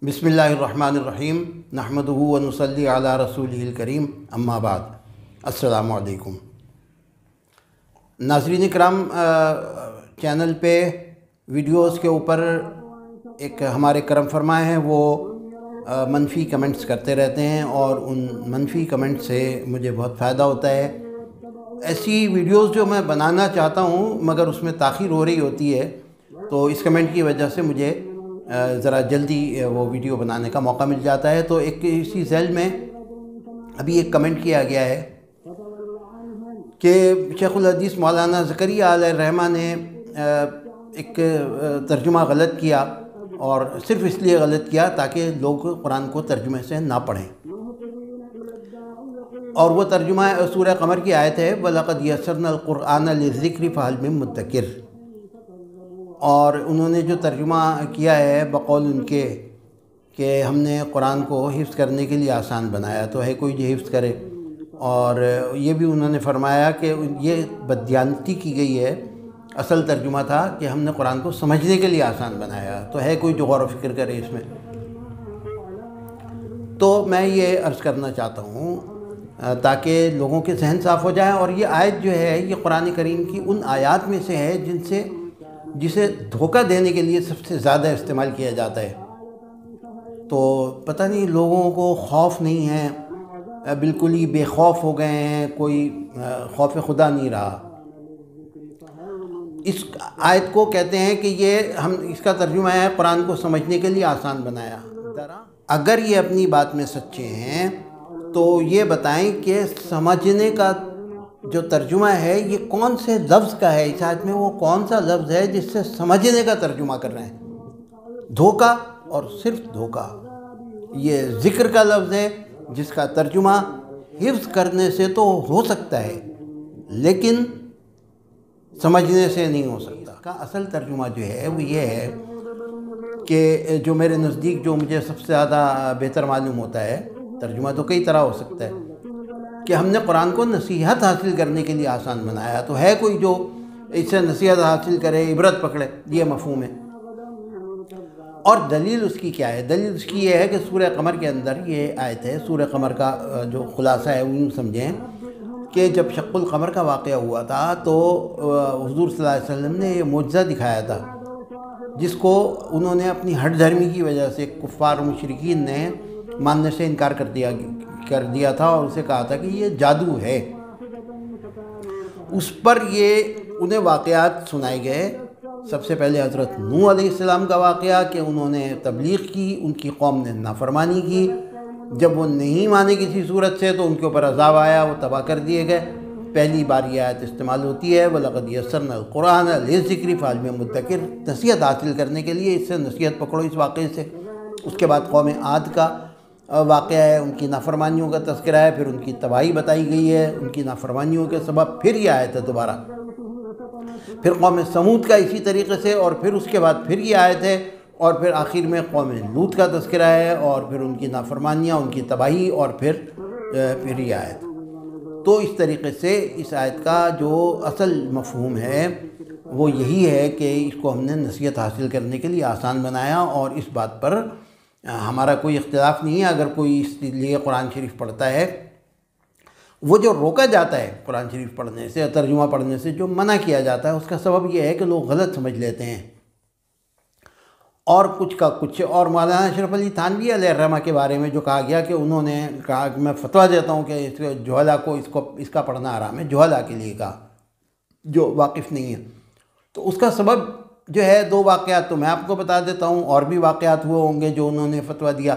بسم اللہ الرحمن الرحیم نحمدہ و نصلی علی رسولہ الکریم اما بعد السلام علیکم ناظرین کرام، چینل پہ ویڈیوز کے اوپر ایک ہمارے کرم فرما ہیں، وہ منفی کمنٹس کرتے رہتے ہیں اور ان منفی کمنٹ سے مجھے بہت فائدہ ہوتا ہے۔ ایسی ویڈیوز جو میں بنانا چاہتا ہوں مگر اس میں تاخیر ہو رہی ہوتی ہے، تو اس کمنٹ کی وجہ سے مجھے ذرا جلدی وہ ویڈیو بنانے کا موقع مل جاتا ہے۔ تو ایک اسی ذیل میں ابھی ایک کمنٹ کیا گیا ہے کہ شیخ الحدیث مولانا زکریا علیہ الرحمہ نے ایک ترجمہ غلط کیا، اور صرف اس لیے غلط کیا تاکہ لوگ قرآن کو ترجمے سے نہ پڑھیں، اور وہ ترجمہ سورہ قمر کی آیت ہے وَلَقَدْ يَسَّرْنَا الْقُرْآنَ لِلذِّكْرِ فَهَلْ مِن مُدَّكِرٍ، اور انہوں نے جو ترجمہ کیا ہے بقول ان کے کہ ہم نے قرآن کو حفظ کرنے کے لیے آسان بنایا، تو ہے کوئی جو حفظ کرے، اور یہ بھی انہوں نے فرمایا کہ یہ بددیانتی کی گئی ہے۔ اصل ترجمہ تھا کہ ہم نے قرآن کو سمجھنے کے لیے آسان بنایا، تو ہے کوئی جو غور و فکر کرے اس میں۔ تو میں یہ عرض کرنا چاہتا ہوں تاکہ لوگوں کے ذہن صاف ہو جائیں، اور یہ آیت جو ہے یہ قرآن کریم کی ان آیات میں سے ہے جسے دھوکہ دینے کے لیے سب سے زیادہ استعمال کیا جاتا ہے۔ تو پتہ نہیں لوگوں کو خوف نہیں ہے، بالکل ہی بے خوف ہو گئے ہیں، کوئی خوف خدا نہیں رہا۔ اس آیت کو کہتے ہیں کہ اس کا ترجمہ ہے قرآن کو سمجھنے کے لیے آسان بنایا۔ اگر یہ اپنی بات میں سچے ہیں تو یہ بتائیں کہ سمجھنے کا جو ترجمہ ہے یہ کون سے لفظ کا ہے؟ اس آیت میں وہ کون سا لفظ ہے جس سے سمجھنے کا ترجمہ کر رہے ہیں؟ دھوکہ، اور صرف دھوکہ۔ یہ ذکر کا لفظ ہے جس کا ترجمہ حفظ کرنے سے تو ہو سکتا ہے لیکن سمجھنے سے نہیں ہو سکتا۔ کا اصل ترجمہ جو ہے وہ یہ ہے کہ جو میرے نزدیک جو مجھے سب سے زیادہ بہتر معلوم ہوتا ہے، ترجمہ تو کئی طرح ہو سکتا ہے، کہ ہم نے قرآن کو نصیحت حاصل کرنے کے لیے آسان بنایا، تو ہے کوئی جو اس سے نصیحت حاصل کرے، عبرت پکڑے، یہ مفہوم ہے۔ اور دلیل اس کی کیا ہے؟ دلیل اس کی یہ ہے کہ سورہ قمر کے اندر یہ آیت ہے۔ سورہ قمر کا جو خلاصہ ہے وہ یوں سمجھیں کہ جب شق القمر کا واقعہ ہوا تھا تو حضور صلی اللہ علیہ وسلم نے یہ معجزہ دکھایا تھا، جس کو انہوں نے اپنی ہٹ دھرمی کی وجہ سے کفار و مشرکین نے ماننے سے انکار کر دیا تھا، اور اسے کہا تھا کہ یہ جادو ہے۔ اس پر انہیں واقعات سنائے گئے۔ سب سے پہلے حضرت نوح علیہ السلام کا واقعہ کہ انہوں نے تبلیغ کی، ان کی قوم نے نافرمانی کی، جب وہ نہیں مانے کسی صورت سے تو ان کے اوپر عذاب آیا، وہ تباہ کر دیے گئے۔ پہلی بار یہ آیت استعمال ہوتی ہے وَلَقَدْ يَسَّرْنَا الْقُرْآنَ لِلذِّكْرِ فَهَلْ مِن مُدَّكِرٍ، نصیحت حاصل کرنے کے لیے اس سے نصیحت پکڑو، اس واقعے سے۔ اس کے بعد قوم عاد کا واقعہ ہے، ان کی نافرمانیوں کا تذکرہ ہے، پھر ان کی تباہی بتائی گئی ہے ان کی نافرمانیوں کے سبب، پھر یہ آیت ہے دوبارہ۔ پھر قوم سمود کا اسی طریقے سے، اور پھر اس کے بعد پھر یہ آیت ہے، اور پھر آخر میں قوم لوط کا تذکرہ ہے، اور پھر ان کی نافرمانیاں، ان کی تباہی، اور پھر یہ آیت۔ تو اس طریقے سے اس آیت کا جو اصل مفہوم ہے وہ یہی ہے کہ اس کو ہم نے نصیحت حاصل کرنے کے لیے آسان بنایا، اور اس بات پر ہمارا کوئی اختلاف نہیں ہے۔ اگر کوئی اس لیے قرآن شریف پڑھتا ہے، وہ جو روکا جاتا ہے قرآن شریف پڑھنے سے، ترجمہ پڑھنے سے جو منع کیا جاتا ہے، اس کا سبب یہ ہے کہ لوگ غلط سمجھ لیتے ہیں، اور کچھ کا کچھ۔ اور مولانا اشرف علی تھانوی علیہ الرحمہ کے بارے میں جو کہا گیا کہ انہوں نے کہا کہ میں فتویٰ دیتا ہوں کہ جہلا کو اس کا پڑھنا حرام ہے، جہلا کے لیے کہا جو واقف نہیں ہے۔ تو اس کا سبب جو ہے دو واقعات تو میں آپ کو بتا دیتا ہوں، اور بھی واقعات ہوئے ہوں گے جو انہوں نے فتویٰ دیا۔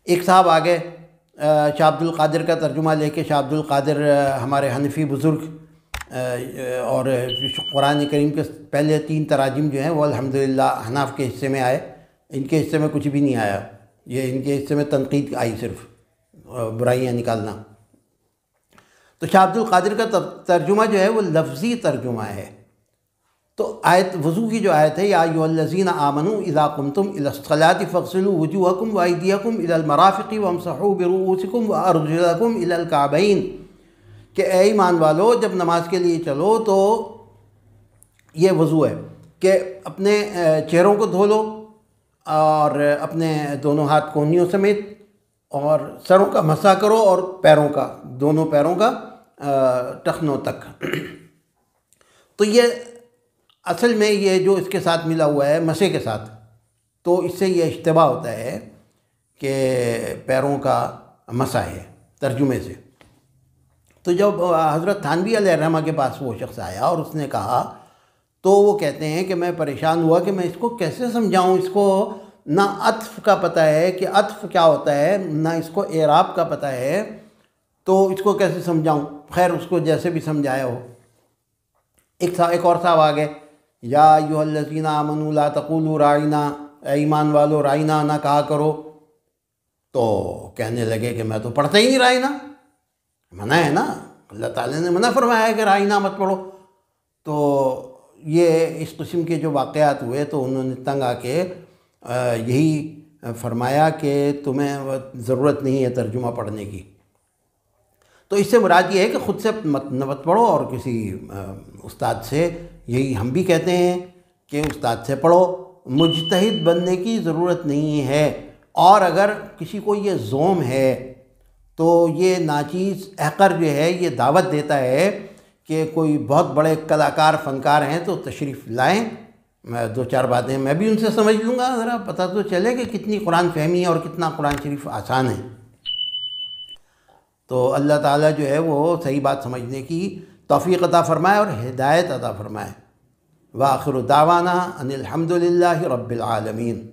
ایک صاحب آگے شاہ عبد القادر کا ترجمہ لے کے، شاہ عبد القادر ہمارے حنفی بزرگ، اور قرآن کریم کے پہلے 3 تراجم جو ہیں وہ الحمدللہ احناف کے حصے میں آئے، ان کے حصے میں کچھ بھی نہیں آیا، یہ ان کے حصے میں تنقید آئی، صرف برائیاں نکالنا۔ تو شاہ عبد القادر کا ترجمہ جو ہے وہ لفظی ترجمہ ہے۔ تو آیت وضو کی جو آیت ہے یا ایھا الذین آمنوا اذا قمتم الی الصلاۃ فاغسلوا وجوہکم وایدیکم الی المرافق وامسحوا برؤوسکم وارجلکم الی الکعبین، کہ اے ایمان والو جب نماز کے لیے چلو تو یہ وضو ہے کہ اپنے چہروں کو دھو لو، اور اپنے دونوں ہاتھ کونیوں سمیت، اور سروں کا مسح کرو اور پیروں کا، دونوں پیروں کا ٹخنوں تک۔ تو یہ اصل میں یہ جو اس کے ساتھ ملا ہوا ہے مسح کے ساتھ، تو اس سے یہ اشتباہ ہوتا ہے کہ پیروں کا مسح ہے ترجمے سے۔ تو جب حضرت تھانوی علیہ الرحمہ کے پاس وہ شخص آیا اور اس نے کہا، تو وہ کہتے ہیں کہ میں پریشان ہوا کہ میں اس کو کیسے سمجھاؤں، اس کو نہ عطف کا پتہ ہے کہ عطف کیا ہوتا ہے، نہ اس کو اعراب کا پتہ ہے، تو اس کو کیسے سمجھاؤں۔ خیر اس کو جیسے بھی سمجھایا ہو۔ ایک اور صاحب آگئے، یا ایھا الذین آمنوا لا تقولوا راعینا، اے ایمان والو رائنا نہ کہا کرو۔ تو کہنے لگے کہ میں تو پڑھتا ہی نہیں رائنا، منع ہے نا، اللہ تعالیٰ نے منع فرمایا ہے کہ رائنا مت پڑھو۔ تو یہ اس قسم کے جو واقعات ہوئے تو انہوں نے تنگ آ کے یہی فرمایا کہ تمہیں ضرورت نہیں ہے ترجمہ پڑھنے کی۔ تو اس سے مراد یہ ہے کہ خود سے مت پڑھو اور کسی استاد سے، یہی ہم بھی کہتے ہیں کہ استاد سے پڑھو، مجتہد بننے کی ضرورت نہیں ہے۔ اور اگر کسی کو یہ زوم ہے تو یہ ناچیز احقر جو ہے یہ دعوت دیتا ہے کہ کوئی بہت بڑے کلاکار فنکار ہیں تو تشریف لائیں، میں دو چار باتیں میں بھی ان سے سمجھ لوں گا، ذرا پتہ تو چلے کہ کتنی قرآن فہمی ہے اور کتنا قرآن شریف آسان ہے۔ تو اللہ تعالیٰ جو ہے وہ صحیح بات سمجھنے کی توفیق عطا فرمائے اور ہدایت عطا فرمائے۔ وآخر دعوانا ان الحمد للہ رب العالمین۔